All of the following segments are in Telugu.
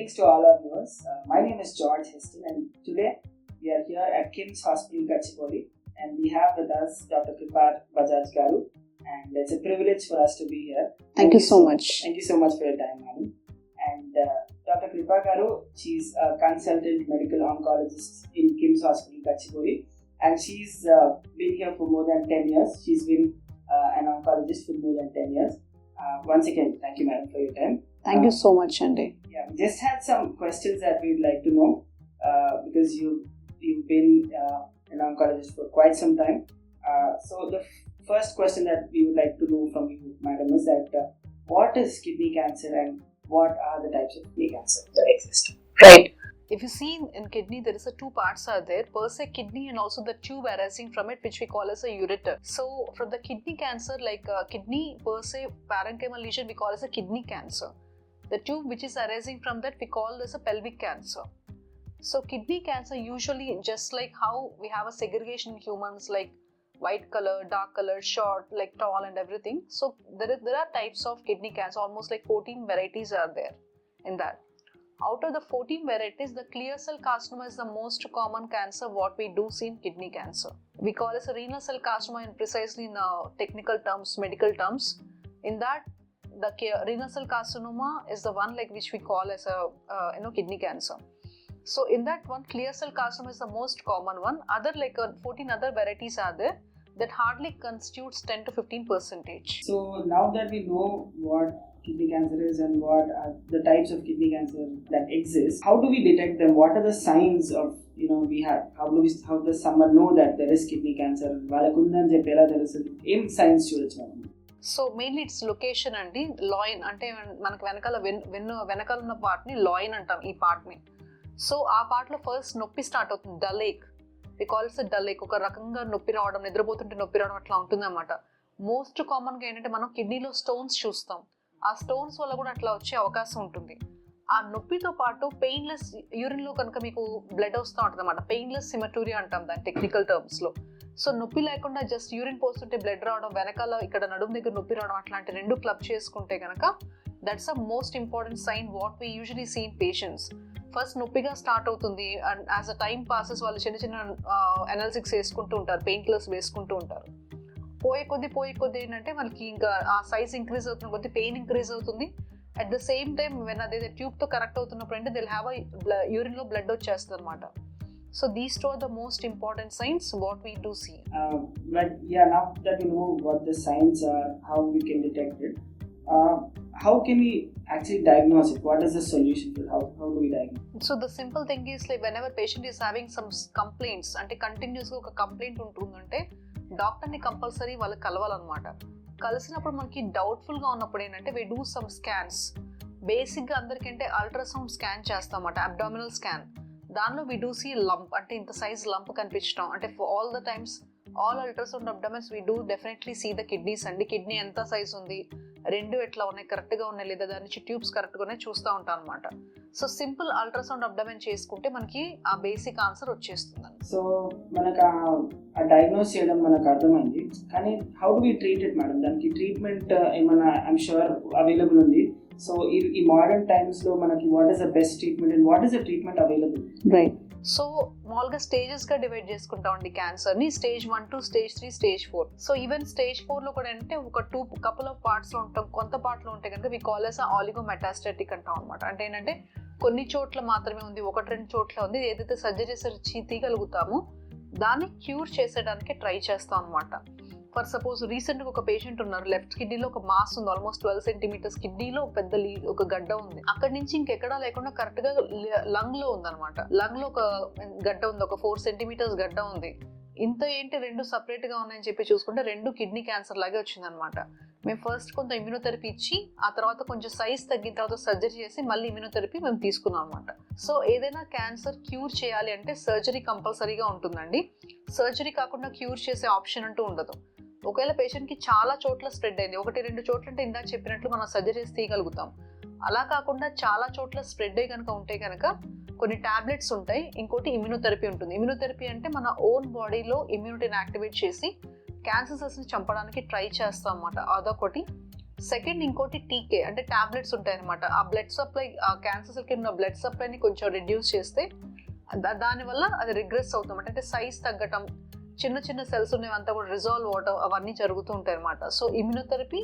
Greetings to all our viewers. My name is George Heston, and today we are here at KIMS Hospital, Gachibowli, and we have with us Dr. Kripar Bajaj Garu, and it's a privilege for us to be here. Thank you so much. Thank you so much for your time, madam. And Dr. Kripar Garu, she's a consultant medical oncologist in KIMS Hospital, Gachibowli, and she's been here for more than 10 years. She's been an oncologist for more than 10 years. Once again, thank you, madam, for your time. Thank you so much, Andy. Yeah, we just had some questions that we'd like to know because you've been an oncologist for quite some time. So the first question that we would like to know from you, madam, is that what is kidney cancer and what are the types of kidney cancer that exist? Right. If you see in kidney, there is two parts are there, per se kidney and also the tube arising from it, which we call as a ureter. So from the kidney cancer, like kidney per se parenchymal lesion, we call as a kidney cancer. The tube which is arising from that, we call as a pelvic cancer. So kidney cancer usually, just like how we have a segregation in humans, like white color, dark color, short, like tall and everything. So there are types of kidney cancer, almost like 14 varieties are there in that. Out of the 14 varieties, the clear cell carcinoma is the most common cancer what we do see in kidney cancer. We call it a renal cell carcinoma in precisely in technical terms, medical terms. In that, the renal cell carcinoma is the one like which we call as a kidney cancer. So in that one, clear cell carcinoma is the most common one. Other 14 other varieties are there that hardly constitutes 10 to 15%. So now that we know what kidney cancer is and what are the types of kidney cancer that exist, how do we detect them? What are the signs of how does someone know that there is kidney cancer? వాళ్ళకుందని చెప్పి ఎలా తెలుస్తుంది? ఏం సైన్స్ చూడొచ్చు మనం? సో మెయిన్లీ ఇట్స్ లొకేషన్ అండి. లాయిన్ అంటే మనకు వెనకాల ఉన్న పార్ట్ని లాయిన్ అంటాం, ఈ పార్ట్ని. సో ఆ పార్ట్లో ఫస్ట్ నొప్పి స్టార్ట్ అవుతుంది, డలేక్. We call it's డలేక్. ఒక రకంగా నొప్పి రావడం, నిద్రపోతుంటే నొప్పి రావడం అట్లా ఉంటుంది అన్నమాట. మోస్ట్ కామన్గా ఏంటంటే మనం కిడ్నీలో స్టోన్స్ చూస్తాం. ఆ స్టోన్స్ వల్ల కూడా అట్లా వచ్చే అవకాశం ఉంటుంది. ఆ నొప్పితో పాటు పెయిన్లెస్ యూరిన్లో కనుక మీకు బ్లడ్ వస్తూ ఉంటుంది అన్నమాట. పెయిన్లెస్ సిమెటూరియా అంటాం దాని టెక్నికల్ టర్మ్స్లో. సో నొప్పి లేకుండా జస్ట్ యూరిన్ పోస్తుంటే బ్లడ్ రావడం, వెనకాల ఇక్కడ నడుము దగ్గర నొప్పి రావడం, అట్లాంటి రెండు క్లబ్ చేసుకుంటే కనుక that's a most important sign what we usually see in patients. First నొప్పిగా స్టార్ట్ అవుతుంది and as a time passes వాళ్ళు చిన్న చిన్న ఎనాలిసిక్స్ వేసుకుంటూ ఉంటారు, పెయిన్ కిల్లర్స్ వేసుకుంటూ ఉంటారు. పోయే కొద్ది ఏంటంటే మనకి ఇంకా ఆ సైజ్ ఇంక్రీజ్ అవుతున్న కొద్ది పెయిన్ ఇంక్రీజ్ అవుతుంది. At the same time when అదే ట్యూబ్తో కరెక్ట్ అవుతున్నప్పుడు అంటే దిల్ హ్యావ్ యూరిన్లో బ్లడ్ వచ్చేస్తుంది అనమాట. So these two are the most important signs what we do see. Now that we know what the signs are, how we can detect it, how can we actually diagnose it? What is the solution to it? How do we diagnose? So the simple thing is like whenever patient is having some complaints, అంటే కంటిన్యూస్గా ఒక కంప్లైంట్ ఉంటుందంటే డాక్టర్ని కంపల్సరీ వాళ్ళకి కలవాలన్నమాట. కలిసినప్పుడు మనకి డౌట్ఫుల్గా ఉన్నప్పుడు ఏంటంటే we do some scans. బేసిక్గా అందరికంటే అల్ట్రాసౌండ్ స్కాన్ చేస్తామన్నమాట, అబ్డామినల్ స్కాన్. దానిలో వి డూ సీ లంప్, అంటే ఇంత సైజ్ లంప్ కనిపించడం. అంటే for all the times all ultrasound abdomens we do definitely see the kidneys అండి. కిడ్నీ ఎంత సైజ్ ఉంది, రెండు ఎట్లా ఉన్నాయి, కరెక్ట్గా ఉన్నాయి లేదా, దాని నుంచి ట్యూబ్స్ కరెక్ట్గానే చూస్తూ ఉంటాం అనమాట. సో సింపుల్ అల్ట్రాసౌండ్ అబ్డమెన్ చేసుకుంటే మనకి ఆ బేసిక్ ఆన్సర్ వచ్చేస్తుందండి. సో మనకు ఆ డయాగ్నోస్ చేయడం మనకు అర్థమైంది, కానీ how do we treat it madam? దానికి ట్రీట్మెంట్ ఏమైనా ఐఎమ్ షూర్ అవైలబుల్ ఉంది. సో ఈ మోడర్న్ టైమ్స్లో మనకి what is the best treatment and what is the treatment available? Right. So మామూలుగా స్టేజెస్గా డివైడ్ చేసుకుంటామండి క్యాన్సర్ని. Stage 1 to stage 3, stage 4. So even stage 4లో కూడా అంటే ఒక కపుల్ ఆఫ్ పార్ట్స్లో ఉంటాం. కొంత పార్ట్లో ఉంటే కనుక వి కాల్ ఎస్ ఆలిగోమెటాస్టాటిక్ అంటాం అనమాట. అంటే ఏంటంటే కొన్ని చోట్ల మాత్రమే ఉంది, 1-2 చోట్ల ఉంది. ఏదైతే సర్జరీ తీయగలుగుతామో దాన్ని క్యూర్ చేసేయడానికి ట్రై చేస్తాం అనమాట. ఫర్ సపోజ్ రీసెంట్గా ఒక పేషెంట్ ఉన్నారు, లెఫ్ట్ కిడ్నీలో ఒక మాస్ ఉంది, ఆల్మోస్ట్ 12 centimeters. కిడ్నీలో పెద్ద ఒక గడ్డ ఉంది, అక్కడి నుంచి ఇంకెక్కడా లేకుండా కరెక్ట్గా లంగ్లో ఉందన్నమాట. లంగ్లో ఒక గడ్డ ఉంది, ఒక 4 centimeters గడ్డ ఉంది. ఇంత ఏంటి రెండు సపరేట్గా ఉన్నాయని చెప్పి చూసుకుంటే రెండు కిడ్నీ క్యాన్సర్ లాగే వచ్చిందనమాట. మేము ఫస్ట్ కొంత ఇమ్యూనోథెరపీ ఇచ్చి ఆ తర్వాత కొంచెం సైజ్ తగ్గిన తర్వాత సర్జరీ చేసి మళ్ళీ ఇమ్యూనోథెరపీ మేము తీసుకున్నాం అనమాట. సో ఏదైనా క్యాన్సర్ క్యూర్ చేయాలి అంటే సర్జరీ కంపల్సరీగా ఉంటుందండి. సర్జరీ కాకుండా క్యూర్ చేసే ఆప్షన్ అంటూ ఉండదు. ఒకవేళ పేషెంట్కి చాలా చోట్ల స్ప్రెడ్ అయింది, 1-2 చోట్ల అంటే ఇందాక చెప్పినట్లు మనం సర్జరీ చేసి తీయగలుగుతాం. అలా కాకుండా చాలా చోట్ల స్ప్రెడ్ అయ్యి కనుక ఉంటే కనుక కొన్ని టాబ్లెట్స్ ఉంటాయి, ఇంకోటి ఇమ్యూనోథెరపీ ఉంటుంది. ఇమ్యూనోథెరపీ అంటే మన ఓన్ బాడీలో ఇమ్యూనిటీని యాక్టివేట్ చేసి క్యాన్సర్ సెల్స్ని చంపడానికి ట్రై చేస్తాం అన్నమాట. అదొకటి. సెకండ్ ఇంకోటి టీకే అంటే టాబ్లెట్స్ ఉంటాయి అనమాట. ఆ బ్లడ్ సప్లై, ఆ క్యాన్సర్ సెల్కి ఉన్న బ్లడ్ సప్లైని కొంచెం రిడ్యూస్ చేస్తే దానివల్ల అది రిగ్రెస్ అవుతాం అంటే సైజ్ తగ్గటం, చిన్న చిన్న సెల్స్ ఉన్నవంతా కూడా రిజాల్వ్ అవటం అవన్నీ జరుగుతూ ఉంటాయి అనమాట. So immunotherapy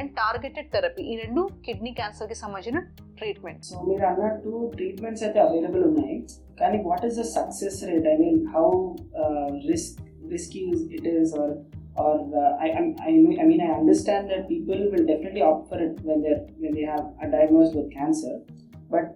and targeted therapy ఈ రెండు కిడ్నీ క్యాన్సర్కి సంబంధించిన ట్రీట్మెంట్. సో మీరు అన్నట్టు ట్రీట్మెంట్స్ అయితే అవైలబుల్ ఉన్నాయి, కానీ what is the success rate? I mean how risky it is, or I mean I understand that people will definitely opt for it when they have a diagnosed with cancer, but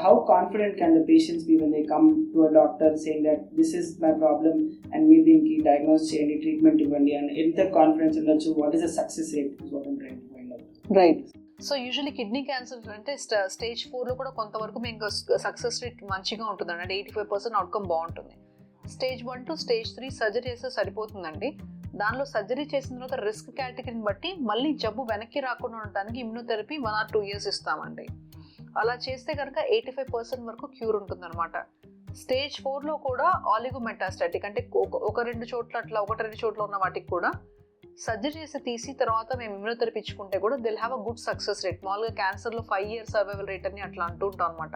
how confident can the patients be when they come to a doctor saying that this is my problem and me దీనికి diagnose చేయండి, ట్రీట్మెంట్ ఇవ్వండి, and ఎంత కాన్ఫిడెన్స్ ఉండొచ్చు? What is the success rate is what I'm trying to find out. Right. So usually kidney cancer అంటే స్టేజ్ 4లో కూడా కొంతవరకు మీకు సక్సెస్ రేట్ మంచిగా ఉంటుందండి, అంటే 85% అవుట్కమ్ బాగుంటుంది. స్టేజ్ 1 to స్టేజ్ 3 సర్జరీ చేస్తే సరిపోతుందండి. దానిలో సర్జరీ చేసిన తర్వాత రిస్క్ కేటగిరీని బట్టి మళ్ళీ జబ్బు వెనక్కి రాకుండా ఉండడానికి ఇమ్యూనోథెరపీ 1 or 2 years ఇస్తామండి. అలా చేస్తే కనుక 85% వరకు క్యూర్ ఉంటుందన్నమాట. స్టేజ్ 4లో కూడా ఆలిగోమెటాస్టాటిక్ అంటే ఒక రెండు చోట్ల ఉన్న వాటికి కూడా సర్జరీ చేసి తీసి తర్వాత మేము ఇమ్యూనోథెరపీ ఇచ్చుకుంటే కూడా Dil have a good success rate. మామూలుగా క్యాన్సర్లో 5 years సర్వైవల్ రేట్ అని అట్లా అంటూ ఉంటాం అనమాట.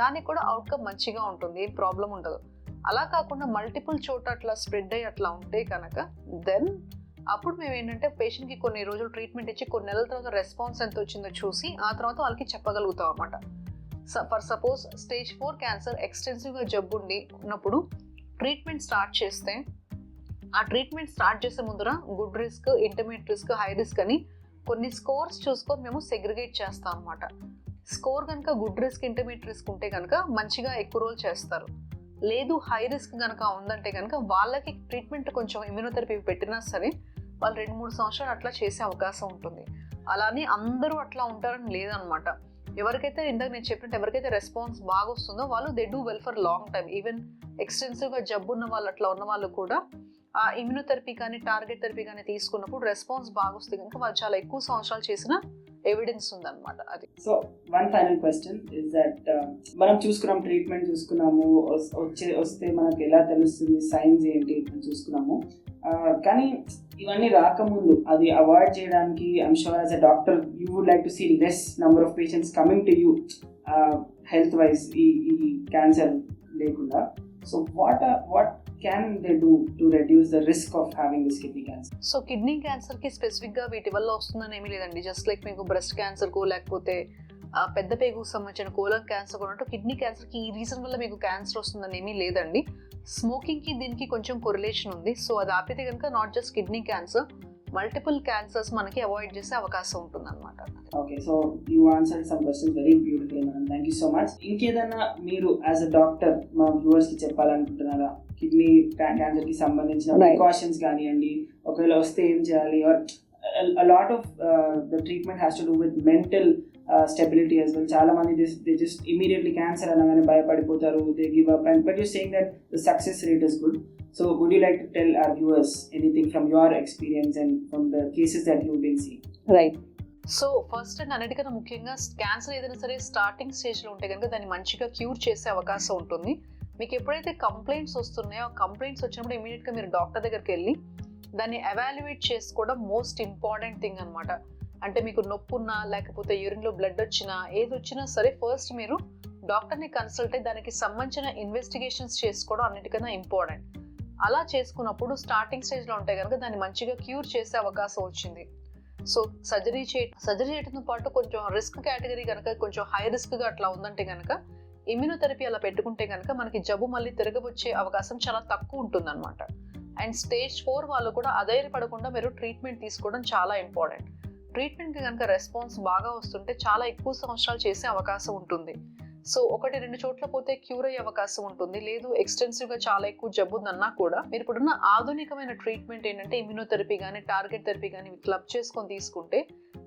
దానికి కూడా అవుట్కమ్ మంచిగా ఉంటుంది, ఏం ప్రాబ్లం ఉండదు. అలా కాకుండా మల్టిపుల్ చోట అట్లా స్ప్రెడ్ అయ్యి అట్లా ఉంటే కనుక దెన్ అప్పుడు మేము ఏంటంటే పేషెంట్కి కొన్ని రోజులు ట్రీట్మెంట్ ఇచ్చి కొన్ని నెలల తర్వాత రెస్పాన్స్ ఎంత వచ్చిందో చూసి ఆ తర్వాత వాళ్ళకి చెప్పగలుగుతాం అనమాట. ఫర్ సపోజ్ స్టేజ్ 4 క్యాన్సర్ ఎక్స్టెన్సివ్గా జబ్బు ఉన్నప్పుడు ట్రీట్మెంట్ స్టార్ట్ చేస్తే ఆ ట్రీట్మెంట్ స్టార్ట్ చేసే ముందర good risk, intermediate risk, high risk అని కొన్ని స్కోర్స్ చూసుకొని మేము సెగ్రిగేట్ చేస్తాం అనమాట. స్కోర్ కనుక గుడ్ రిస్క్, ఇంటర్మీడియట్ రిస్క్ ఉంటే కనుక మంచిగా ఎక్కువ రోజులు చేస్తారు. లేదు హై రిస్క్ కనుక ఉందంటే కనుక వాళ్ళకి ట్రీట్మెంట్ కొంచెం ఇమ్యూనోథెరపీ పెట్టినా సరే వాళ్ళు 2-3 సంవత్సరాలు అట్లా చేసే అవకాశం ఉంటుంది. అలానే అందరూ అట్లా ఉంటారని లేదనమాట. ఎవరికైతే ఇందాక నేను చెప్పినట్టు ఎవరికైతే రెస్పాన్స్ బాగా వస్తుందో వాళ్ళు they do well for long time. Even ఎక్స్టెన్సివ్గా జబ్బు ఉన్న వాళ్ళు అట్లా ఉన్న వాళ్ళు కూడా ఆ ఇమ్యూనోథెరపీ కానీ టార్గెట్ థెరపీ కానీ తీసుకున్నప్పుడు రెస్పాన్స్ బాగా వస్తుంది కనుక వాళ్ళు చాలా ఎక్కువ సంవత్సరాలు చేసిన ఎవిడెన్స్ ఉందన్నమాట. అది. So one final question is that మనం చూసుకున్నాం, ట్రీట్మెంట్ చూసుకున్నాము, వస్తే మనకు ఎలా తెలుస్తుంది, సైన్స్ ఏంటి చూసుకున్నాము, కానీ ఇవన్నీ రాకముందు అది అవాయిడ్ చేయడానికి I'm sure as a doctor you would like to see less number of patients coming to you health wise ఈ క్యాన్సర్ లేకుండా. So what can they do to reduce the risk of having this kidney cancer? So kidney క్యాన్సర్కి స్పెసిఫిక్గా వీటి వల్ల వస్తుందని ఏమీ లేదండి. జస్ట్ లైక్ మీకు బ్రెస్ట్ క్యాన్సర్కు లేకపోతే పెద్ద పేగుకు సంబంధించిన కోలన్ క్యాన్సర్ ఉన్నట్టు కిడ్నీ క్యాన్సర్కి ఈ రీజన్ వల్ల మీకు క్యాన్సర్ వస్తుందని ఏమీ లేదండి. స్మోకింగ్కి దీనికి కొంచెం కొరిలేషన్ ఉంది. సో అది ఆపితే కనుక not just kidney cancer, multiple cancers మనకి అవాయిడ్ చేసే అవకాశం ఉంటుంది అనమాట. Okay, so you answered some questions very beautifully madam, thank you so much. ఇంకేదన్నా మీరు యాజ్ అ డాక్టర్ మా వ్యూవర్స్కి చెప్పాలనుకుంటున్నారా? కిడ్నీ క్యాన్సర్కి సంబంధించిన ప్రికాషన్స్ కానివ్వండి, ఒకవేళ వస్తే ఏం చేయాలి, are a lot of the treatment has to do with mental stability as well. చాలా మంది they just immediately cancer అనగానే భయపడిపోతారు, they give up, and but you're saying that the success rate is good. So would you like to tell our viewers anything from your experience and from the cases that you've been seeing? Right. So first and అన్నిటికన్నా ముఖ్యంగా క్యాన్సర్ ఏదైనా సరే స్టార్టింగ్ స్టేజ్లో ఉంటే కనుక దాన్ని మంచిగా క్యూర్ చేసే అవకాశం ఉంటుంది. మీకు ఎప్పుడైతే కంప్లైంట్స్ వస్తున్నాయో ఆ కంప్లైంట్స్ వచ్చినప్పుడు ఇమీడియట్గా మీరు డాక్టర్ దగ్గరికి వెళ్ళి దాన్ని ఎవాల్యుయేట్ చేసుకోవడం మోస్ట్ ఇంపార్టెంట్ థింగ్ అనమాట. అంటే మీకు నొప్పి ఉన్నా లేకపోతే యూరిన్లో బ్లడ్ వచ్చినా ఏది వచ్చినా సరే ఫస్ట్ మీరు డాక్టర్ని కన్సల్ట్ అయ్యి దానికి సంబంధించిన ఇన్వెస్టిగేషన్స్ చేసుకోవడం అన్నిటికన్నా ఇంపార్టెంట్. అలా చేసుకున్నప్పుడు స్టార్టింగ్ స్టేజ్లో ఉంటే కనుక దాన్ని మంచిగా క్యూర్ చేసే అవకాశం వచ్చింది. సో సర్జరీ చేయడంతో పాటు కొంచెం రిస్క్ కేటగిరీ కనుక కొంచెం హై రిస్క్గా అట్లా ఉందంటే కనుక ఇమ్యూనోథెరపీ అలా పెట్టుకుంటే కనుక మనకి జబ్బు మళ్ళీ తిరగవచ్చే అవకాశం చాలా తక్కువ ఉంటుందన్నమాట. అండ్ స్టేజ్ 4 వాళ్ళు కూడా అధైర్యపడకుండా మీరు ట్రీట్మెంట్ తీసుకోవడం చాలా ఇంపార్టెంట్. ట్రీట్మెంట్కి కనుక రెస్పాన్స్ బాగా వస్తుంటే చాలా ఎక్కువ సంవత్సరాలు చేసే అవకాశం ఉంటుంది. సో 1-2 చోట్ల పోతే క్యూర్ అయ్యే అవకాశం ఉంటుంది. లేదు ఎక్స్టెన్సివ్గా చాలా ఎక్కువ జబ్బు ఉందన్నా కూడా మీరు ఇప్పుడున్న ఆధునికమైన ట్రీట్మెంట్ ఏంటంటే ఇమ్యూనోథెరపీ కానీ టార్గెట్ థెరపీ కానీ క్లబ్ చేసుకొని తీసుకుంటే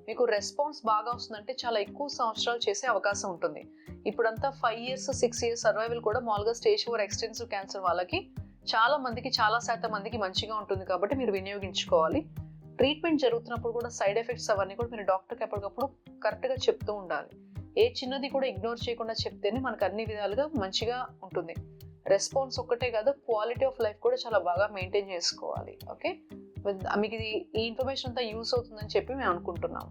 మీకు రెస్పాన్స్ బాగా వస్తుందంటే చాలా ఎక్కువ సంవత్సరాలు చేసే అవకాశం ఉంటుంది. ఇప్పుడంతా 5 years 6 years సర్వైవల్ కూడా మామూలుగా స్టేజ్ 4 ఎక్స్టెన్సివ్ క్యాన్సర్ వాళ్ళకి చాలా మందికి చాలా శాతం మందికి మంచిగా ఉంటుంది కాబట్టి మీరు వినియోగించుకోవాలి. ట్రీట్మెంట్ జరుగుతున్నప్పుడు కూడా సైడ్ ఎఫెక్ట్స్ అవన్నీ కూడా మీరు డాక్టర్కి ఎప్పటికప్పుడు కరెక్ట్గా చెప్తూ ఉండాలి. ఏ చిన్నది కూడా ఇగ్నోర్ చేయకుండా చెప్తేనే మనకు అన్ని విధాలుగా మంచిగా ఉంటుంది. రెస్పాన్స్ ఒక్కటే కాదు, క్వాలిటీ ఆఫ్ లైఫ్ కూడా చాలా బాగా మెయింటైన్ చేసుకోవాలి. ఓకే, మీకు ఇది ఈ ఇన్ఫర్మేషన్ అంతా యూస్ అవుతుందని చెప్పి మేము అనుకుంటున్నాం.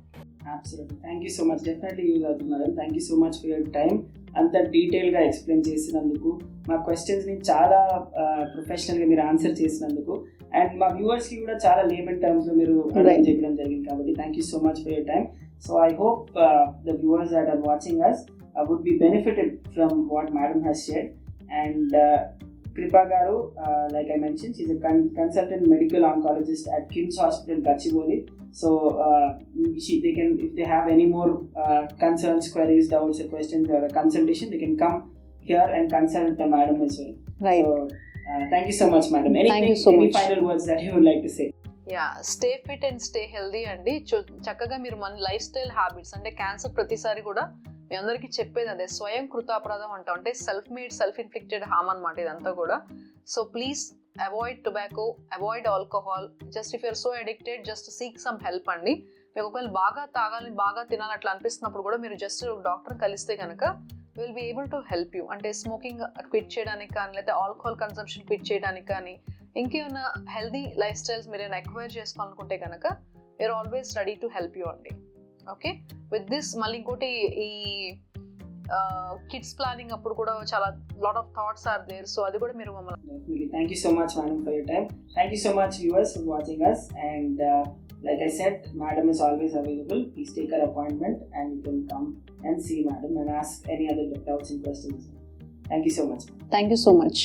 Absolutely. Thank you so much. Definitely use అవుతుంది madam. Thank you so much for your time. అంత డీటెయిల్గా ఎక్స్ప్లెయిన్ చేసినందుకు, మా క్వశ్చన్స్ని చాలా ప్రొఫెషనల్గా మీరు ఆన్సర్ చేసినందుకు, అండ్ మా వ్యూవర్స్కి కూడా చాలా లేమన్ టర్మ్స్లో మీరు చెప్పడం జరిగింది కాబట్టి thank you so much for your time. So I hope the viewers that are watching us would be benefited from what madam has shared. And Kripa garu, like I mentioned, she's a consultant medical oncologist at KIMS Hospital, Gachibowli. So they can, if they have any more concerns, queries, doubts or questions or a consultation, they can come here and consult the madam as well. Right. So thank you so much madam. Thank you so any much. final words that you would like to say? Stay fit and stay healthy అండి. చక్కగా మీరు మన లైఫ్ స్టైల్ హ్యాబిట్స్, అంటే క్యాన్సర్ ప్రతిసారి కూడా మీ అందరికీ చెప్పేది అదే, స్వయం కృతాపరాధం అంటాం, అంటే self made self inflicted harm అనమాట ఇదంతా కూడా. So please avoid tobacco, avoid alcohol. Just if you're so addicted, just seek some help అండి. మీకు ఒకవేళ బాగా తాగాలి, బాగా తినాలి అట్లా అనిపిస్తున్నప్పుడు కూడా మీరు జస్ట్ డాక్టర్ కలిస్తే కనుక will be able to help you. అంటే స్మోకింగ్ క్విట్ చేయడానికి కానీ, లేకపోతే ఆల్కహాల్ కన్సంప్షన్ క్విట్ చేయడానికి కానీ, ఇంకేమైనా హెల్దీ లైఫ్ స్టైల్స్ మీరు ఏమైనా ఎక్వైర్ చేసుకోవాలనుకుంటే కనుక we're always ready to help you అండి. ఓకే, విత్ దిస్ మళ్ళీ ఇంకోటి, ఈ కిడ్స్ ప్లానింగ్ అప్పుడు కూడా చాలా lot of thoughts are there. So అది కూడా మీరు మమ్మల్ని. Thank you so much madam for your time. Thank you so much viewers for watching us. And like I said, madam is always available. Please take her appointment and you can come and see madam and ask any other doubts and questions. Thank you so much. Thank you so much.